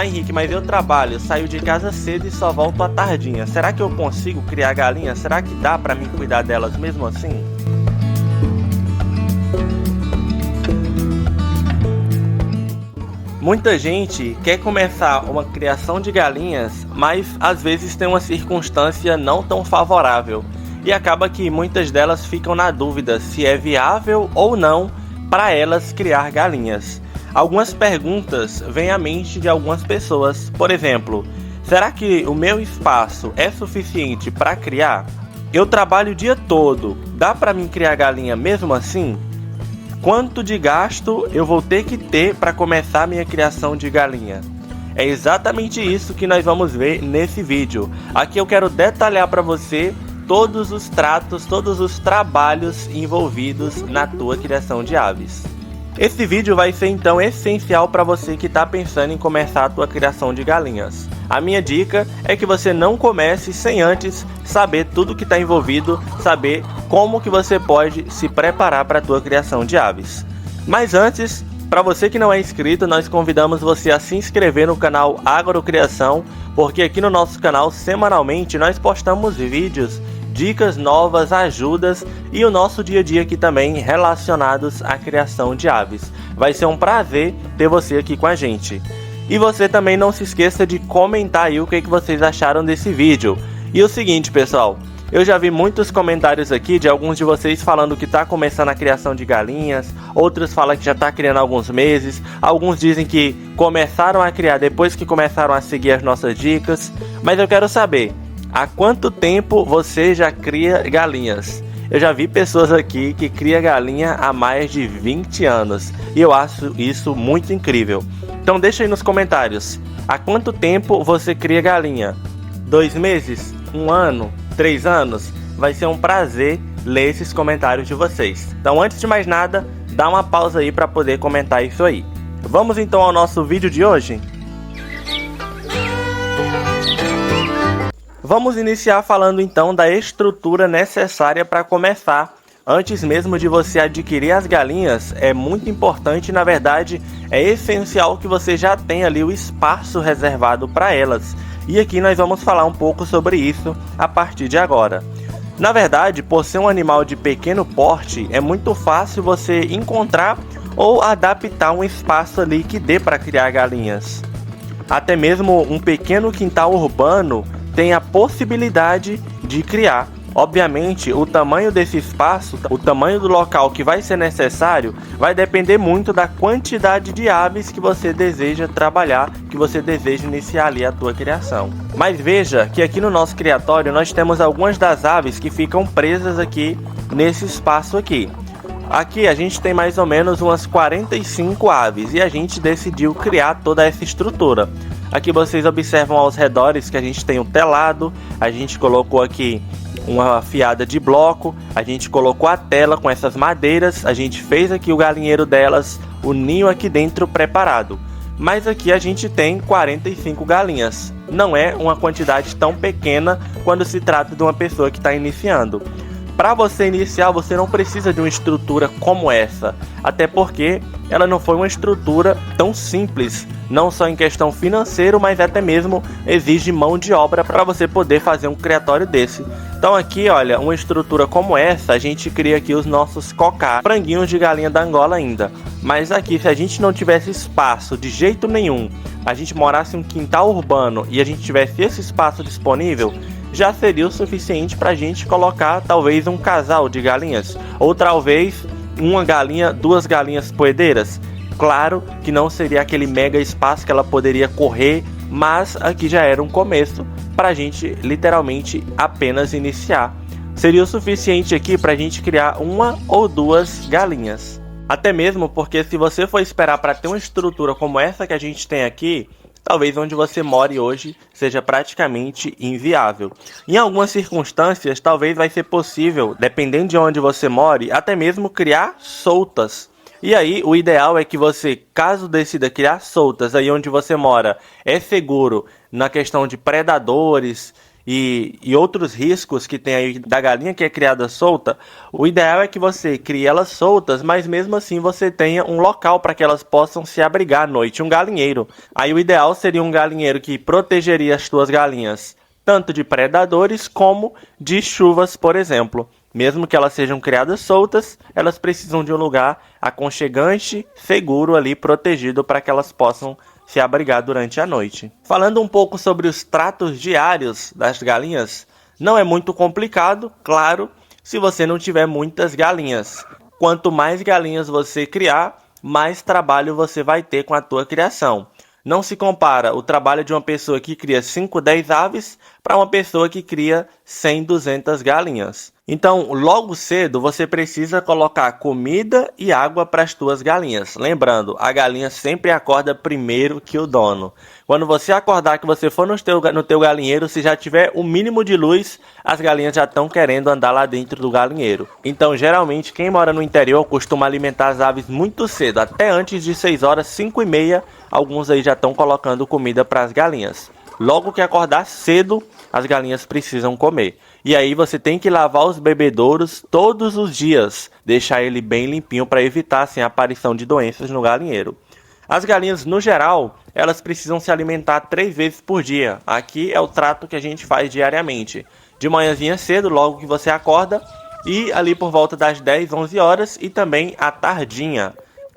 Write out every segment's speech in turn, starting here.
Ah, Henrique, mas eu trabalho, saio de casa cedo e só volto à tardinha. Será que eu consigo criar galinhas? Será que dá pra mim cuidar delas mesmo assim? Muita gente quer começar uma criação de galinhas, mas às vezes tem uma circunstância não tão favorável e acaba que muitas delas ficam na dúvida se é viável ou não para elas criar galinhas. Algumas perguntas vêm à mente de algumas pessoas, por exemplo, será que o meu espaço é suficiente para criar? Eu trabalho o dia todo, dá para mim criar galinha mesmo assim? Quanto de gasto eu vou ter que ter para começar a minha criação de galinha? É exatamente isso que nós vamos ver nesse vídeo. Aqui eu quero detalhar para você todos os tratos, todos os trabalhos envolvidos na tua criação de aves. Esse vídeo vai ser então essencial para você que está pensando em começar a tua criação de galinhas. A minha dica é que você não comece sem antes saber tudo que está envolvido, saber como que você pode se preparar para a tua criação de aves. Mas antes, para você que não é inscrito, nós convidamos você a se inscrever no canal Agrocriação, porque aqui no nosso canal semanalmente nós postamos vídeos, dicas novas, ajudas e o nosso dia a dia aqui também relacionados à criação de aves. Vai ser um prazer ter você aqui com a gente. E você também não se esqueça de comentar aí o que vocês acharam desse vídeo. E o seguinte, pessoal, eu já vi muitos comentários aqui de alguns de vocês falando que está começando a criação de galinhas, outros falam que já está criando há alguns meses, alguns dizem que começaram a criar depois que começaram a seguir as nossas dicas, mas eu quero saber, há quanto tempo você já cria galinhas? Eu já vi pessoas aqui que criam galinha há mais de 20 anos e eu acho isso muito incrível. Então deixa aí nos comentários, há quanto tempo você cria galinha? 2 meses? 1 ano? 3 anos? Vai ser um prazer ler esses comentários de vocês. Então antes de mais nada, dá uma pausa aí para poder comentar isso aí. Vamos então ao nosso vídeo de hoje? Vamos iniciar falando então da estrutura necessária para começar. Antes mesmo de você adquirir as galinhas, é muito importante, na verdade, é essencial que você já tenha ali o espaço reservado para elas. E aqui nós vamos falar um pouco sobre isso a partir de agora. Na verdade, por ser um animal de pequeno porte, é muito fácil você encontrar ou adaptar um espaço ali que dê para criar galinhas. Até mesmo um pequeno quintal urbano tem a possibilidade de criar. Obviamente, o tamanho desse espaço, o tamanho do local que vai ser necessário, vai depender muito da quantidade de aves que você deseja trabalhar, que você deseja iniciar ali a tua criação. Mas veja que aqui no nosso criatório nós temos algumas das aves que ficam presas aqui nesse espaço aqui. Aqui a gente tem mais ou menos umas 45 aves e a gente decidiu criar toda essa estrutura. Aqui vocês observam aos redores que a gente tem um telado, a gente colocou aqui uma fiada de bloco, a gente colocou a tela com essas madeiras, a gente fez aqui o galinheiro delas, o ninho aqui dentro preparado. Mas aqui a gente tem 45 galinhas, não é uma quantidade tão pequena quando se trata de uma pessoa que está iniciando. Para você iniciar, você não precisa de uma estrutura como essa, até porque ela não foi uma estrutura tão simples, não só em questão financeira, mas até mesmo exige mão de obra para você poder fazer um criatório desse. Então aqui, olha, uma estrutura como essa, a gente cria aqui os nossos cocá, franguinhos de galinha da Angola ainda. Mas aqui, se a gente não tivesse espaço de jeito nenhum, a gente morasse em um quintal urbano e a gente tivesse esse espaço disponível, já seria o suficiente para a gente colocar talvez um casal de galinhas, ou talvez uma galinha, 2 galinhas poedeiras. Claro que não seria aquele mega espaço que ela poderia correr, mas aqui já era um começo para a gente literalmente apenas iniciar. Seria o suficiente aqui para a gente criar 1 ou 2 galinhas. Até mesmo porque se você for esperar para ter uma estrutura como essa que a gente tem aqui, talvez onde você more hoje seja praticamente inviável. Em algumas circunstâncias, talvez vai ser possível, dependendo de onde você more, até mesmo criar soltas. E aí, o ideal é que você, caso decida criar soltas aí onde você mora, é seguro na questão de predadores e outros riscos que tem aí da galinha que é criada solta, o ideal é que você crie elas soltas, mas mesmo assim você tenha um local para que elas possam se abrigar à noite, um galinheiro. Aí o ideal seria um galinheiro que protegeria as tuas galinhas tanto de predadores como de chuvas, por exemplo. Mesmo que elas sejam criadas soltas, elas precisam de um lugar aconchegante, seguro ali, protegido para que elas possam se abrigar durante a noite. Falando um pouco sobre os tratos diários das galinhas, não é muito complicado, claro, se você não tiver muitas galinhas. Quanto mais galinhas você criar, mais trabalho você vai ter com a tua criação. Não se compara o trabalho de uma pessoa que cria 5, 10 aves para uma pessoa que cria 100, 200 galinhas. Então, logo cedo, você precisa colocar comida e água para as tuas galinhas. Lembrando, a galinha sempre acorda primeiro que o dono. Quando você acordar, que você for no teu galinheiro, se já tiver o mínimo de luz, as galinhas já estão querendo andar lá dentro do galinheiro. Então, geralmente, quem mora no interior costuma alimentar as aves muito cedo, até antes de 6 horas, 5 e meia, alguns aí já estão colocando comida para as galinhas. Logo que acordar cedo, as galinhas precisam comer. E aí você tem que lavar os bebedouros todos os dias, deixar ele bem limpinho para evitar assim, a aparição de doenças no galinheiro. As galinhas, no geral, elas precisam se alimentar 3 vezes por dia. Aqui é o trato que a gente faz diariamente. De manhãzinha cedo, logo que você acorda, e ali por volta das 10, 11 horas e também à tardinha.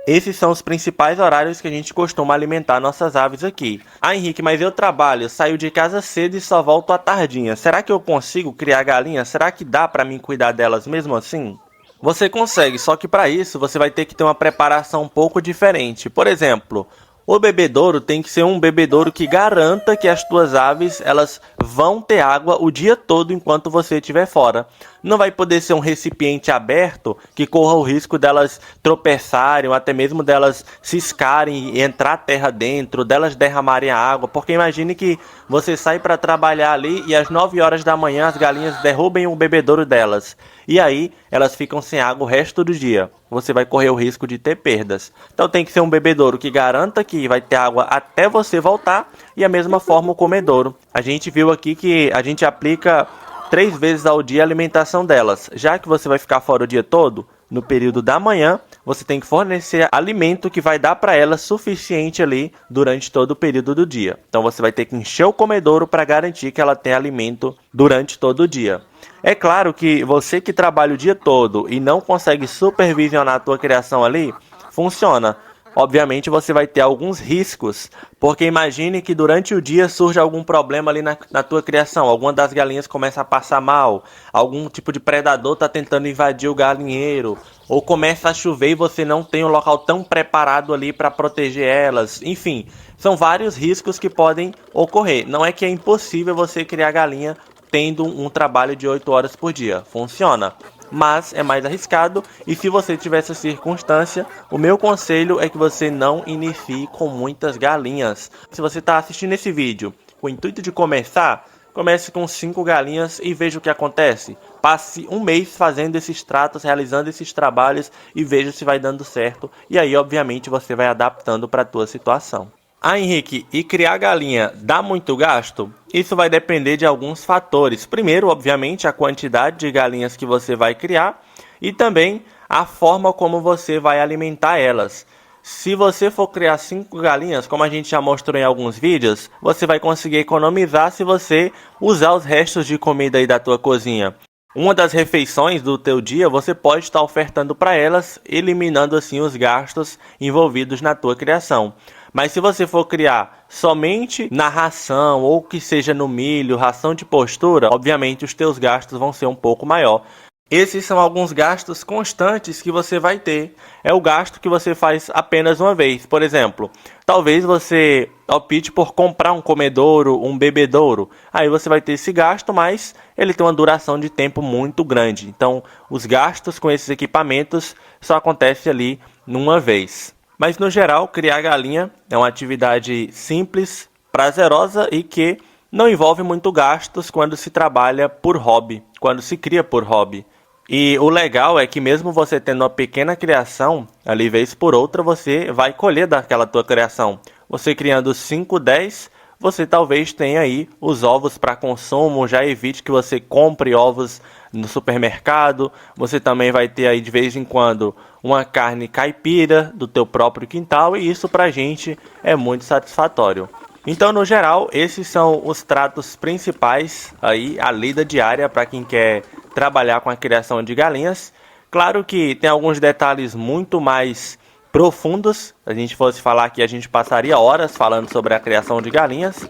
Esses são os principais horários que a gente costuma alimentar nossas aves aqui. Ah, Henrique, mas eu trabalho, saio de casa cedo e só volto à tardinha. Será que eu consigo criar galinhas? Será que dá para mim cuidar delas mesmo assim? Você consegue, só que para isso você vai ter que ter uma preparação um pouco diferente. Por exemplo, o bebedouro tem que ser um bebedouro que garanta que as tuas aves elas vão ter água o dia todo enquanto você estiver fora. Não vai poder ser um recipiente aberto que corra o risco delas tropeçarem, ou até mesmo delas ciscarem e entrar terra dentro, delas derramarem a água. Porque imagine que você sai para trabalhar ali e às 9 horas da manhã as galinhas derrubem o bebedouro delas. E aí elas ficam sem água o resto do dia. Você vai correr o risco de ter perdas. Então tem que ser um bebedouro que garanta que vai ter água até você voltar. E a mesma forma o comedouro. A gente viu aqui que a gente aplica 3 vezes ao dia a alimentação delas. Já que você vai ficar fora o dia todo, no período da manhã, você tem que fornecer alimento que vai dar para elas suficiente ali durante todo o período do dia. Então você vai ter que encher o comedouro para garantir que ela tem alimento durante todo o dia. É claro que você que trabalha o dia todo e não consegue supervisionar a tua criação ali, funciona. Obviamente você vai ter alguns riscos, porque imagine que durante o dia surja algum problema ali na tua criação, alguma das galinhas começa a passar mal, algum tipo de predador está tentando invadir o galinheiro, ou começa a chover e você não tem um local tão preparado ali para proteger elas. Enfim, são vários riscos que podem ocorrer. Não é que é impossível você criar galinha tendo um trabalho de 8 horas por dia, funciona. Mas é mais arriscado e se você tiver essa circunstância, o meu conselho é que você não inicie com muitas galinhas. Se você está assistindo esse vídeo com o intuito de começar, comece com 5 galinhas e veja o que acontece. Passe um mês fazendo esses tratos, realizando esses trabalhos e veja se vai dando certo. E aí, obviamente, você vai adaptando para a tua situação. Ah, Henrique, e criar galinha dá muito gasto? Isso vai depender de alguns fatores. Primeiro, obviamente, a quantidade de galinhas que você vai criar e também a forma como você vai alimentar elas. Se você for criar 5 galinhas, como a gente já mostrou em alguns vídeos, você vai conseguir economizar se você usar os restos de comida aí da tua cozinha. Uma das refeições do teu dia você pode estar ofertando para elas, eliminando assim os gastos envolvidos na tua criação. Mas se você for criar somente na ração ou que seja no milho, ração de postura, obviamente os teus gastos vão ser um pouco maior. Esses são alguns gastos constantes que você vai ter. É o gasto que você faz apenas uma vez. Por exemplo, talvez você opte por comprar um comedouro, um bebedouro. Aí você vai ter esse gasto, mas ele tem uma duração de tempo muito grande. Então, os gastos com esses equipamentos só acontecem ali numa vez. Mas no geral, criar galinha é uma atividade simples, prazerosa e que não envolve muito gastos quando se trabalha por hobby, quando se cria por hobby. E o legal é que mesmo você tendo uma pequena criação, ali vez por outra você vai colher daquela tua criação. Você criando 5, 10, você talvez tenha aí os ovos para consumo, já evite que você compre ovos no supermercado. Você também vai ter aí de vez em quando uma carne caipira do teu próprio quintal e isso pra gente é muito satisfatório. Então, no geral, esses são os tratos principais aí, a lida diária para quem quer trabalhar com a criação de galinhas. Claro que tem alguns detalhes muito mais profundos. Se a gente fosse falar aqui, a gente passaria horas falando sobre a criação de galinhas.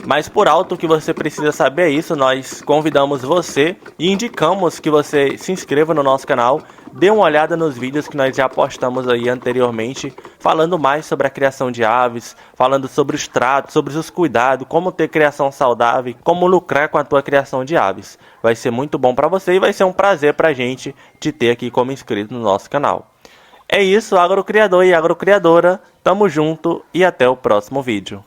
Mas por alto o que você precisa saber é isso, nós convidamos você e indicamos que você se inscreva no nosso canal, dê uma olhada nos vídeos que nós já postamos aí anteriormente, falando mais sobre a criação de aves, falando sobre os tratos, sobre os cuidados, como ter criação saudável, como lucrar com a tua criação de aves. Vai ser muito bom para você e vai ser um prazer para a gente te ter aqui como inscrito no nosso canal. É isso, agrocriador e agrocriadora, tamo junto e até o próximo vídeo.